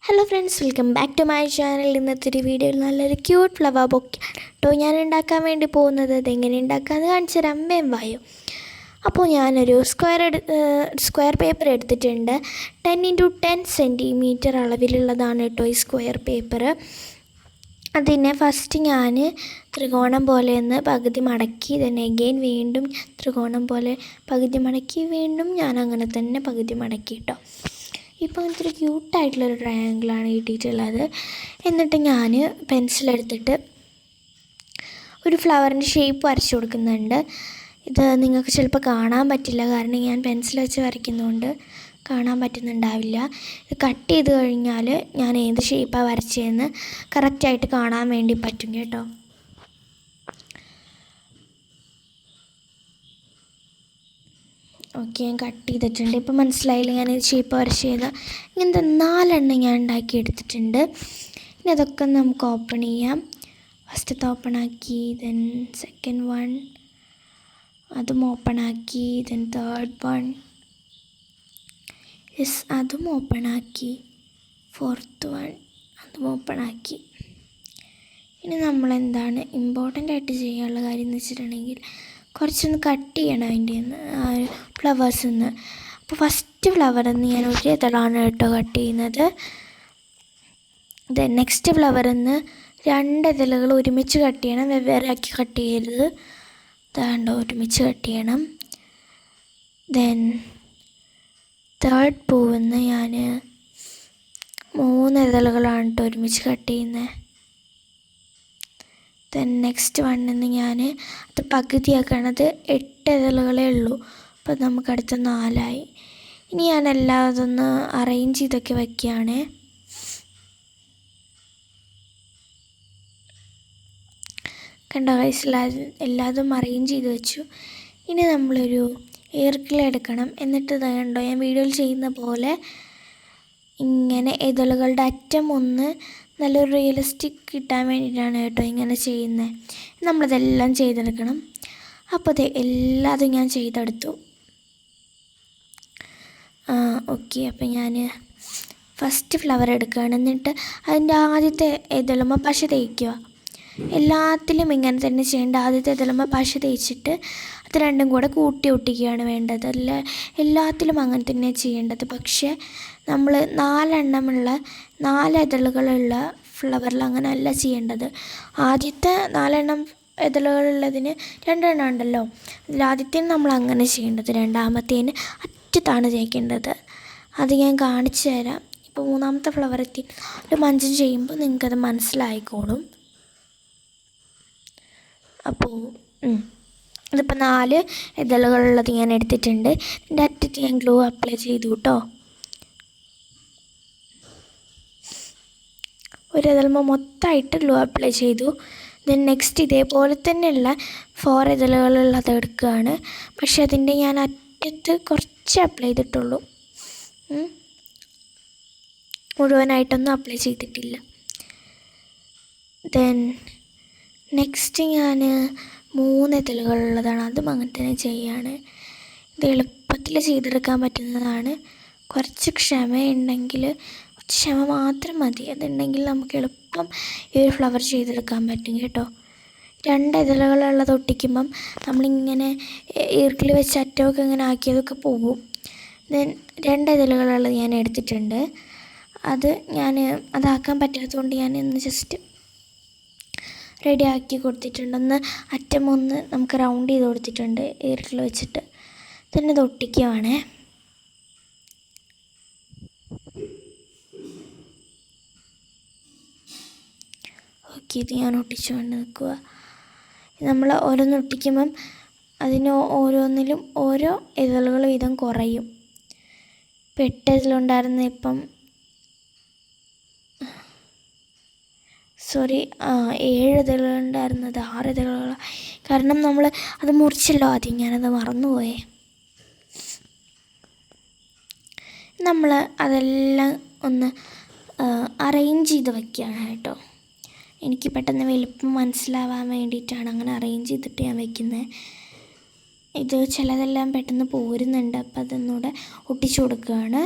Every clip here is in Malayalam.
Hello friends, welcome back to my channel. ഇന്നത്തെ ഒരു വീഡിയോയിൽ നല്ലൊരു ക്യൂട്ട് ഫ്ലവർ ബൊക്കെ കേട്ടോ ഞാൻ ഉണ്ടാക്കാൻ വേണ്ടി പോകുന്നത്. അതെങ്ങനെ ഉണ്ടാക്കാമെന്ന് കാണിച്ചു തരാം. അമ്മയും വായോ. അപ്പോൾ ഞാനൊരു സ്ക്വയർ പേപ്പർ എടുത്തിട്ടുണ്ട്. 10x10 സെൻറ്റിമീറ്റർ അളവിലുള്ളതാണ് കേട്ടോ ഈ സ്ക്വയർ പേപ്പർ. അതിനെ ഫസ്റ്റ് ഞാൻ ത്രികോണം പോലെ ഒന്ന് പകുതി മടക്കി, തന്നെ അഗെയിൻ വീണ്ടും ത്രികോണം പോലെ പകുതി മടക്കി, വീണ്ടും ഞാൻ അങ്ങനെ തന്നെ പകുതി മടക്കി കേട്ടോ. ഇപ്പോൾ അങ്ങനത്തെ ഒരു ക്യൂട്ടായിട്ടുള്ളൊരു ട്രയാങ്കിളാണ് കിട്ടിയിട്ടുള്ളത്. എന്നിട്ട് ഞാൻ പെൻസിലെടുത്തിട്ട് ഒരു ഫ്ലവറിൻ്റെ ഷേപ്പ് വരച്ചു കൊടുക്കുന്നുണ്ട്. ഇത് നിങ്ങൾക്ക് ചിലപ്പോൾ കാണാൻ പറ്റില്ല, കാരണം ഞാൻ പെൻസിൽ വെച്ച് വരയ്ക്കുന്നതുകൊണ്ട് കാണാൻ പറ്റുന്നുണ്ടാവില്ല. ഇത് കട്ട് ചെയ്ത് കഴിഞ്ഞാൽ ഞാൻ ഏത് ഷേപ്പാണ് വരച്ചതെന്ന് കറക്റ്റായിട്ട് കാണാൻ വേണ്ടി പറ്റും കേട്ടോ. ഓക്കെ, ഞാൻ കട്ട് ചെയ്തിട്ടുണ്ട്. ഇപ്പോൾ മനസ്സിലായില്ല ഞാൻ ഇത് ഷേപ്പ് വരച്ച് ചെയ്ത ഇങ്ങനത്തെ 4 എണ്ണം ഞാൻ ഉണ്ടാക്കിയെടുത്തിട്ടുണ്ട്. ഇനി അതൊക്കെ നമുക്ക് ഓപ്പൺ ചെയ്യാം. ഫസ്റ്റത്തെ ഓപ്പൺ ആക്കി, ദെൻ സെക്കൻഡ് വൺ അതും ഓപ്പൺ ആക്കി, ദെൻ തേർഡ് വൺ അതും ഓപ്പൺ ആക്കി, ഫോർത്ത് വൺ അതും ഓപ്പൺ ആക്കി. ഇനി നമ്മളെന്താണ് ഇമ്പോർട്ടൻ്റ് ആയിട്ട് ചെയ്യാനുള്ള കാര്യം എന്ന് വെച്ചിട്ടുണ്ടെങ്കിൽ കുറച്ചൊന്ന് കട്ട് ചെയ്യണം അതിൻ്റെ ഫ്ലവേഴ്സിൽ നിന്ന്. അപ്പോൾ ഫസ്റ്റ് ഫ്ലവറിൽ നിന്ന് ഞാൻ ഒരേ ഇതളാണ് കേട്ടോ കട്ട് ചെയ്യുന്നത്. ദെൻ നെക്സ്റ്റ് ഫ്ലവറിൽ നിന്ന് 2 ഇതളുകൾ ഒരുമിച്ച് കട്ട് ചെയ്യണം, വെവ്വേറെ ആക്കി കട്ട് ചെയ്യരുത്. അതാണ്ടോ ഒരുമിച്ച് കട്ട് ചെയ്യണം. ദെൻ തേർഡ് പൂവിൽ നിന്ന് ഞാൻ 3 ഇതളുകളാണ് കേട്ടോ ഒരുമിച്ച് കട്ട് ചെയ്യുന്നത്. ദെൻ നെക്സ്റ്റ് വണ്ണിൽ നിന്ന് ഞാൻ അത് പകുതിയാക്കണത് 8 ഇതളുകളേ ഉള്ളൂ. അപ്പോൾ നമുക്കടുത്ത 4 ആയി. ഇനി ഞാൻ അതൊന്ന് അറേഞ്ച് ചെയ്തൊക്കെ വയ്ക്കുകയാണ്. കണ്ടോ ഗൈസ്, എല്ലാതും അറേഞ്ച് ചെയ്ത് വെച്ചു. ഇനി നമ്മളൊരു ഈർക്കിൽ എടുക്കണം. എന്നിട്ട് കണ്ടോ ഞാൻ വീഡിയോയിൽ ചെയ്യുന്ന പോലെ ഇങ്ങനെ ഇതളുകളുടെ അറ്റം ഒന്ന് നല്ലൊരു റിയലിസ്റ്റിക് കിട്ടാൻ വേണ്ടിയിട്ടാണ് കേട്ടോ ഇങ്ങനെ ചെയ്യുന്നത്. നമ്മളിതെല്ലാം ചെയ്തെടുക്കണം. അപ്പോൾ എല്ലാതും ഞാൻ ചെയ്തെടുത്തു. ഓക്കെ, അപ്പോൾ ഞാൻ ഫസ്റ്റ് ഫ്ലവർ എടുക്കുകയാണ്. എന്നിട്ട് അതിൻ്റെ ആദ്യത്തെ ഇതളുമ്മ പശ തേക്കുക. എല്ലാത്തിലും ഇങ്ങനെ തന്നെ ചെയ്യേണ്ട. ആദ്യത്തെ ഇതളുമ്മ പശ തേച്ചിട്ട് അത് രണ്ടും കൂടെ കൂട്ടി ഒട്ടിക്കുകയാണ് വേണ്ടത്. എല്ലാത്തിലും അങ്ങനെ തന്നെ ചെയ്യേണ്ടത്. പക്ഷേ നമ്മൾ 4 എണ്ണമുള്ള 4 ഇതളുകളുള്ള ഫ്ലവറിൽ അങ്ങനെ അല്ല ചെയ്യേണ്ടത്. ആദ്യത്തെ 4 എണ്ണം ഇതളുകളുള്ളതിന് 2 എണ്ണം ഉണ്ടല്ലോ, അതിലാദ്യത്തേന് നമ്മൾ അങ്ങനെ ചെയ്യേണ്ടത്. രണ്ടാമത്തേന് അറ്റത്താണ് തേക്കേണ്ടത്. അത് ഞാൻ കാണിച്ചു തരാം. ഇപ്പോൾ 3ാമത്തെ ഫ്ലവർ എത്തി ഒരു മഞ്ചം ചെയ്യുമ്പോൾ നിങ്ങൾക്കത് മനസ്സിലായിക്കോളും. അപ്പോൾ ഇതിപ്പോൾ 4 ഇതളുകളുള്ളത് ഞാൻ എടുത്തിട്ടുണ്ട്. എൻ്റെ അറ്റത്ത് ഞാൻ ഗ്ലൂ അപ്ലൈ ചെയ്തു കേട്ടോ. ഒരു ഇതളുമ്പോൾ മൊത്തമായിട്ട് ഗ്ലൂ അപ്ലൈ ചെയ്തു. ദെൻ നെക്സ്റ്റ് ഇതേപോലെ തന്നെയുള്ള 4 ഇതളുകളുള്ളത് എടുക്കുകയാണ്. പക്ഷെ അതിൻ്റെ ഞാൻ അറ്റത്ത് കുറച്ച് അപ്ലൈ ചെയ്തിട്ടുള്ളൂ, മുഴുവനായിട്ടൊന്നും അപ്ലൈ ചെയ്തിട്ടില്ല. ദെൻ നെക്സ്റ്റ് ഞാൻ 3 ഇതളുകളുള്ളതാണ്, അതും അങ്ങനെ തന്നെ ചെയ്യുകയാണ്. ഇത് എളുപ്പത്തിൽ ചെയ്തെടുക്കാൻ പറ്റുന്നതാണ്. കുറച്ച് ക്ഷമയുണ്ടെങ്കിൽ, ക്ഷമ മാത്രം മതി. അതുണ്ടെങ്കിൽ നമുക്ക് എളുപ്പം ഈ ഒരു ഫ്ലവർ ചെയ്തെടുക്കാൻ പറ്റും കേട്ടോ. 2 ഇതളുകളുള്ളത് ഒട്ടിക്കുമ്പം നമ്മളിങ്ങനെ ഈർക്കിൽ വെച്ച് അറ്റമൊക്കെ ഇങ്ങനെ ആക്കിയതൊക്കെ പോകും. ദെൻ 2 ഇതളുകളുള്ളത് ഞാൻ എടുത്തിട്ടുണ്ട്. അതാക്കാൻ പറ്റാത്തതുകൊണ്ട് ഞാൻ ഇന്ന് ജസ്റ്റ് റെഡി ആക്കി കൊടുത്തിട്ടുണ്ട്. അറ്റം ഒന്ന് നമുക്ക് റൗണ്ട് ചെയ്ത് കൊടുത്തിട്ടുണ്ട് ഈർക്കിൽ വെച്ചിട്ട്. തന്നെ ഇത് ഒട്ടിക്കുകയാണേ. ഓക്കെ, ഇത് ഞാൻ ഒട്ടിച്ചുകൊണ്ട് നിൽക്കുക. നമ്മൾ ഓരോന്ന് ഒട്ടിക്കുമ്പം അതിന് ഓരോന്നിലും ഓരോ ഇതളുകൾ വീതം കുറയും. ഇപ്പം 8 ഇതളുണ്ടായിരുന്ന ഇപ്പം 7 ഇതളുണ്ടായിരുന്നത് 6 ഇതളുകൾ. കാരണം നമ്മൾ അത് മുറിച്ചല്ലോ ആദ്യം, ഞാനത് മറന്നുപോയേ. നമ്മൾ അതെല്ലാം ഒന്ന് അറേഞ്ച് ചെയ്ത് വയ്ക്കുകയാണ് കേട്ടോ. എനിക്ക് പെട്ടെന്ന് വലുപ്പം മനസ്സിലാവാൻ വേണ്ടിയിട്ടാണ് അങ്ങനെ അറേഞ്ച് ചെയ്തിട്ട് ഞാൻ വയ്ക്കുന്നത്. ഇത് ചിലതെല്ലാം പെട്ടെന്ന് പോരുന്നുണ്ട്, അപ്പോൾ അതൊന്നുകൂടെ ഒട്ടിച്ചു കൊടുക്കുകയാണ്.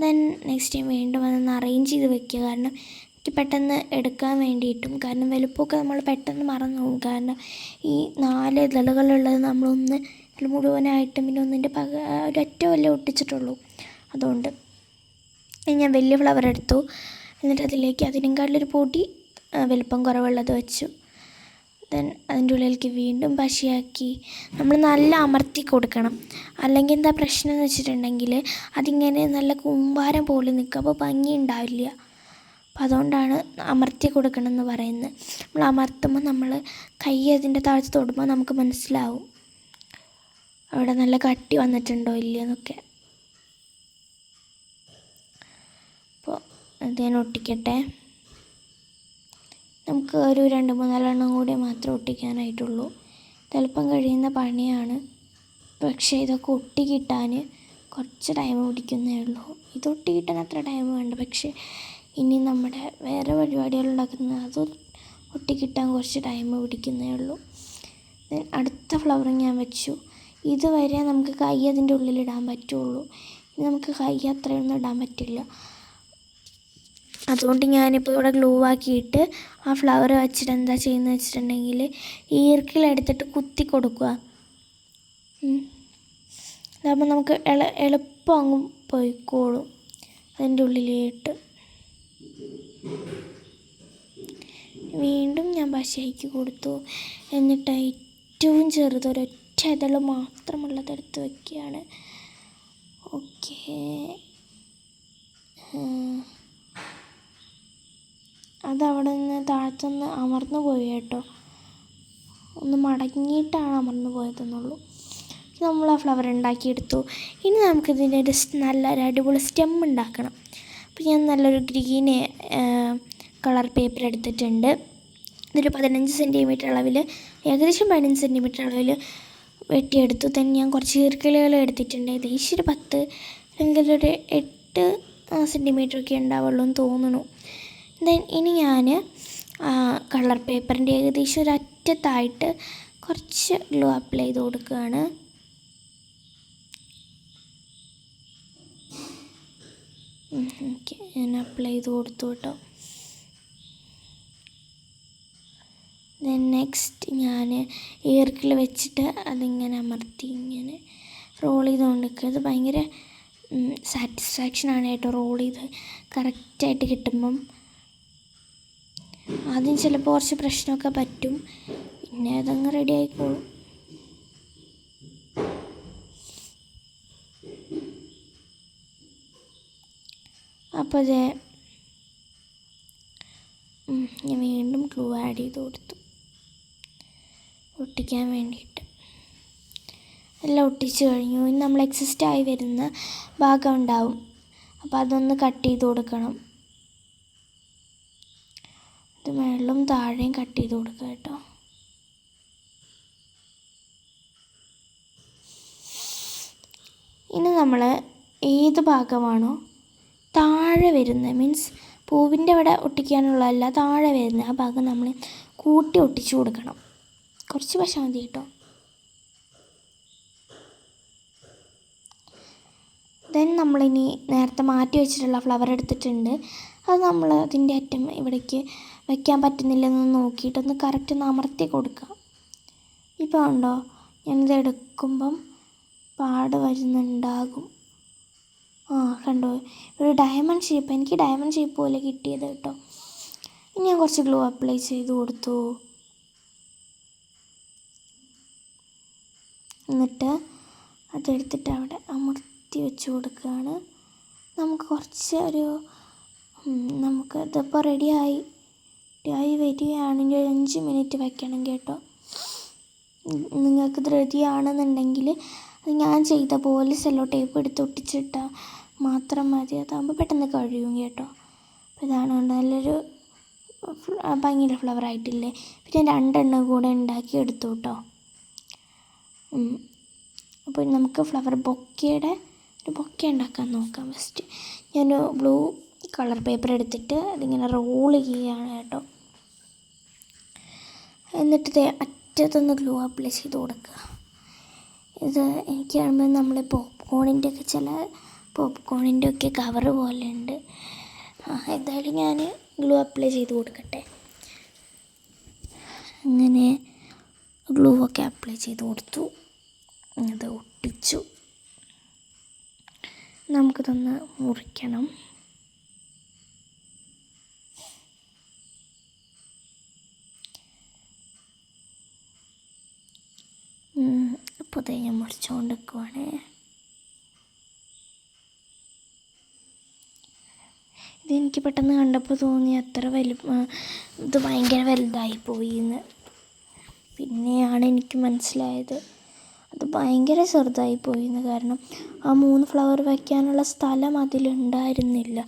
ദെൻ നെക്സ്റ്റ് ടൈം വീണ്ടും അതൊന്ന് അറേഞ്ച് ചെയ്ത് വെക്കുക. കാരണം എനിക്ക് പെട്ടെന്ന് എടുക്കാൻ വേണ്ടിയിട്ടും, കാരണം വലുപ്പമൊക്കെ നമ്മൾ പെട്ടെന്ന് മറന്നു പോകും. കാരണം ഈ 4 ഇതളുകളുള്ളത് നമ്മളൊന്ന് മുഴുവനായിട്ടും പിന്നെ ഒന്നിൻ്റെ ഒരൊറ്റ വല്ല ഒട്ടിച്ചിട്ടുള്ളൂ. അതുകൊണ്ട് ഞാൻ വലിയ ഫ്ലവർ എടുത്തു. എന്നിട്ട് അതിലേക്ക് അതിനേക്കാട്ടിലൊരു പൊടി വലുപ്പം കുറവുള്ളത് വെച്ചു. ദെൻ അതിൻ്റെ ഉള്ളിലേക്ക് വീണ്ടും പശയാക്കി നമ്മൾ നല്ല അമർത്തി കൊടുക്കണം. അല്ലെങ്കിൽ എന്താ പ്രശ്നം എന്ന് വെച്ചിട്ടുണ്ടെങ്കിൽ അതിങ്ങനെ നല്ല കൂമ്പാരം പോലെ നിൽക്കും, അപ്പോൾ ഭംഗി ഉണ്ടാവില്ല. അപ്പോൾ അതുകൊണ്ടാണ് അമർത്തി കൊടുക്കണം എന്ന് പറയുന്നത്. നമ്മൾ അമർത്തുമ്പോൾ നമ്മൾ കൈ അതിൻ്റെ താഴത്ത് തൊടുമ്പോൾ നമുക്ക് മനസ്സിലാവും അവിടെ നല്ല കട്ടി വന്നിട്ടുണ്ടോ ഇല്ലയെന്നൊക്കെ. അപ്പോൾ അത് ഞാൻ ഒട്ടിക്കട്ടെ. നമുക്ക് ഒരു 2-3 എണ്ണം കൂടി മാത്രമേ ഒട്ടിക്കാനായിട്ടുള്ളൂ. ചിലപ്പം കഴിയുന്ന പണിയാണ്, പക്ഷേ ഇതൊക്കെ ഒട്ടി കിട്ടാൻ കുറച്ച് ടൈം പിടിക്കുന്നേ ഉള്ളൂ. ഇത് ഒട്ടി കിട്ടാൻ അത്ര ടൈം വേണ്ട, പക്ഷേ ഇനി നമ്മുടെ വേറെ പരിപാടികളുണ്ടാക്കുന്നത് അത് ഒട്ടി കിട്ടാൻ കുറച്ച് ടൈം പിടിക്കുന്നേ ഉള്ളൂ. അടുത്ത ഫ്ലവർ ഞാൻ വെച്ചു. ഇതുവരെ നമുക്ക് കൈ അതിൻ്റെ ഉള്ളിലിടാൻ പറ്റുള്ളൂ. ഇനി നമുക്ക് കൈ അത്രയൊന്നും ഇടാൻ പറ്റില്ല. അതുകൊണ്ട് ഞാനിപ്പോൾ ഇവിടെ ഗ്ലൂ ആക്കിയിട്ട് ആ ഫ്ലവർ വെച്ചിട്ട് എന്താ ചെയ്യുന്നത് വെച്ചിട്ടുണ്ടെങ്കിൽ ഈർക്കിലെടുത്തിട്ട് കുത്തി കൊടുക്കുക. അതാകുമ്പോൾ നമുക്ക് എളുപ്പം അങ്ങ് പോയിക്കോളും അതിൻ്റെ ഉള്ളിലിട്ട്. വീണ്ടും ഞാൻ പശയ്ക്ക് കൊടുത്തു. എന്നിട്ട് ഏറ്റവും ചെറുതൊരൊറ്റ ഇതൾ മാത്രമുള്ളതെടുത്ത് വയ്ക്കുകയാണ്. ഓക്കേ, അതവിടെ നിന്ന് താഴത്തുനിന്ന് അമർന്നു പോയി കേട്ടോ. ഒന്ന് മടങ്ങിയിട്ടാണ് അമർന്നു പോയതെന്നുള്ളൂ. നമ്മൾ ആ ഫ്ലവർ ഉണ്ടാക്കിയെടുത്തു. ഇനി നമുക്കിതിൻ്റെ നല്ലൊരു അടിപൊളി സ്റ്റെം ഉണ്ടാക്കണം. അപ്പോൾ ഞാൻ നല്ലൊരു ഗ്രീൻ കളർ പേപ്പർ എടുത്തിട്ടുണ്ട്. ഇതൊരു 15 സെൻറ്റിമീറ്റർ അളവിൽ, ഏകദേശം 15 സെൻറ്റിമീറ്റർ അളവിൽ വെട്ടിയെടുത്തു. തന്നെ ഞാൻ കുറച്ച് ഈർക്കിലുകൾ എടുത്തിട്ടുണ്ട്. ഏകദേശം ഒരു 10 അല്ലെങ്കിൽ ഒരു 8 സെൻറ്റിമീറ്ററൊക്കെ ഉണ്ടാവുള്ളൂ എന്ന് തോന്നുന്നു. ദെൻ ഇനി ഞാൻ കളർ പേപ്പറിൻ്റെ ഏകദേശം ഒരു അറ്റത്തായിട്ട് കുറച്ച് ഗ്ലൂ അപ്ലൈ ചെയ്ത് കൊടുക്കുകയാണ്. ഓക്കെ, ഞാൻ അപ്ലൈ ചെയ്ത് കൊടുത്തു കേട്ടോ. ദെൻ നെക്സ്റ്റ് ഞാൻ ഈർക്കിൽ വെച്ചിട്ട് അതിങ്ങനെ അമർത്തി ഇങ്ങനെ റോൾ ചെയ്തുകൊണ്ടിരിക്കുക. അത് ഭയങ്കര സാറ്റിസ്ഫാക്ഷനാണ് കേട്ടോ, റോൾ ചെയ്ത് കറക്റ്റായിട്ട് കിട്ടുമ്പം. ആദ്യം ചിലപ്പോൾ കുറച്ച് പ്രശ്നമൊക്കെ പറ്റും, പിന്നെ അതങ്ങ് റെഡി ആയിക്കോളും. അപ്പോൾ അത് ഞാൻ വീണ്ടും ഗ്ലൂ ആഡ് ചെയ്ത് കൊടുത്തു ഒട്ടിക്കാൻ വേണ്ടിയിട്ട്. എല്ലാം ഒട്ടിച്ച് കഴിഞ്ഞു. ഇനി നമ്മൾ എക്സിസ്റ്റായി വരുന്ന ഭാഗം ഉണ്ടാവും, അപ്പോൾ അതൊന്ന് കട്ട് ചെയ്ത് കൊടുക്കണം. ഇത് മേളിലും താഴെയും കട്ട് ചെയ്ത് കൊടുക്കുക കേട്ടോ. ഇനി നമ്മൾ ഏത് ഭാഗമാണോ താഴെ വരുന്നത്, മീൻസ് പൂവിൻ്റെ അവിടെ ഒട്ടിക്കാനുള്ളതല്ല, താഴെ വരുന്നത് ആ ഭാഗം നമ്മൾ കൂട്ടി ഒട്ടിച്ചു കൊടുക്കണം. കുറച്ച് പശ മതി കേട്ടോ. ദെൻ നമ്മളിനി നേരത്തെ മാറ്റി വെച്ചിട്ടുള്ള ഫ്ലവർ എടുത്തിട്ടുണ്ട്. അത് നമ്മൾ അതിൻ്റെ അറ്റം ഇവിടേക്ക് വയ്ക്കാൻ പറ്റുന്നില്ലെന്ന് നോക്കിയിട്ടൊന്ന് കറക്റ്റ് ഒന്ന് അമർത്തി കൊടുക്കുക. ഇപ്പോൾ ഉണ്ടോ, ഞാനിത് എടുക്കുമ്പം പാട് വരുന്നുണ്ടാകും. കണ്ടോ, ഒരു ഡയമണ്ട് ഷേപ്പ്, എനിക്ക് ഡയമണ്ട് ഷേപ്പ് പോലെ കിട്ടിയത് കേട്ടോ. ഇനി ഞാൻ കുറച്ച് ഗ്ലൂ അപ്ലൈ ചെയ്ത് കൊടുത്തു. എന്നിട്ട് അതെടുത്തിട്ട് അവിടെ അമർത്തി വെച്ച് കൊടുക്കുകയാണ്. നമുക്ക് കുറച്ച് നമുക്ക് ഇതിപ്പോൾ റെഡിയായി വരികയാണെങ്കിൽ ഒരു 5 മിനിറ്റ് വയ്ക്കണം കേട്ടോ. നിങ്ങൾക്കിത് റെഡിയാണെന്നുണ്ടെങ്കിൽ അത് ഞാൻ ചെയ്ത പോലെ സെല്ലോ ടേപ്പ് എടുത്ത് ഒട്ടിച്ചിട്ടാൽ മാത്രം മതി. അതാകുമ്പോൾ പെട്ടെന്ന് കഴിയും കേട്ടോ. അപ്പോൾ ഇതാണ് നല്ലൊരു ഭംഗിയുള്ള ഫ്ലവർ ആയിട്ടില്ലേ. പിന്നെ 2 എണ്ണം കൂടെ ഉണ്ടാക്കി എടുത്തു കേട്ടോ. അപ്പോൾ നമുക്ക് ഫ്ലവർ ഒരു ബൊക്കെ ഉണ്ടാക്കാൻ നോക്കാം. ഫസ്റ്റ് ഞാൻ ബ്ലൂ കളർ പേപ്പർ എടുത്തിട്ട് അതിങ്ങനെ റോൾ ചെയ്യുകയാണ് കേട്ടോ. എന്നിട്ട് അറ്റത്തൊന്ന് ഗ്ലൂ അപ്ലൈ ചെയ്ത് കൊടുക്കുക. ഇത് എനിക്ക് കാണുമ്പോൾ നമ്മൾ പോപ്കോണിൻ്റെയൊക്കെ ചില പോപ്കോണിൻ്റെ ഒക്കെ കവറ് പോലെ ഉണ്ട്. എന്തായാലും ഞാൻ ഗ്ലൂ അപ്ലൈ ചെയ്ത് കൊടുക്കട്ടെ. അങ്ങനെ ഗ്ലൂ ഒക്കെ അപ്ലൈ ചെയ്ത് കൊടുത്തു. അത് ഒട്ടിച്ചു. നമുക്കിതൊന്ന് മുറിക്കണം. അപ്പോൾ ഇത് ഞാൻ മുറിച്ചുകൊണ്ട് നിൽക്കുവാണ്. ഇതെനിക്ക് പെട്ടെന്ന് കണ്ടപ്പോൾ തോന്നി അത്ര ഇത് ഭയങ്കര വലുതായിപ്പോയി എന്ന്. പിന്നെയാണ് എനിക്ക് മനസ്സിലായത് അത് ഭയങ്കര ചെറുതായിപ്പോയി എന്ന്. കാരണം ആ 3 ഫ്ലവർ വയ്ക്കാനുള്ള സ്ഥലം അതിലുണ്ടായിരുന്നില്ല.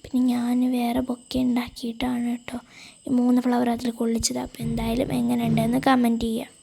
പിന്നെ ഞാൻ വേറെ ബൊക്കെ ഉണ്ടാക്കിയിട്ടാണ് കേട്ടോ ഈ 3 ഫ്ലവർ അതിൽ കൊള്ളിച്ചത്. അപ്പോൾ എന്തായാലും എങ്ങനെ ഉണ്ടെന്ന് കമൻറ്റ് ചെയ്യുക.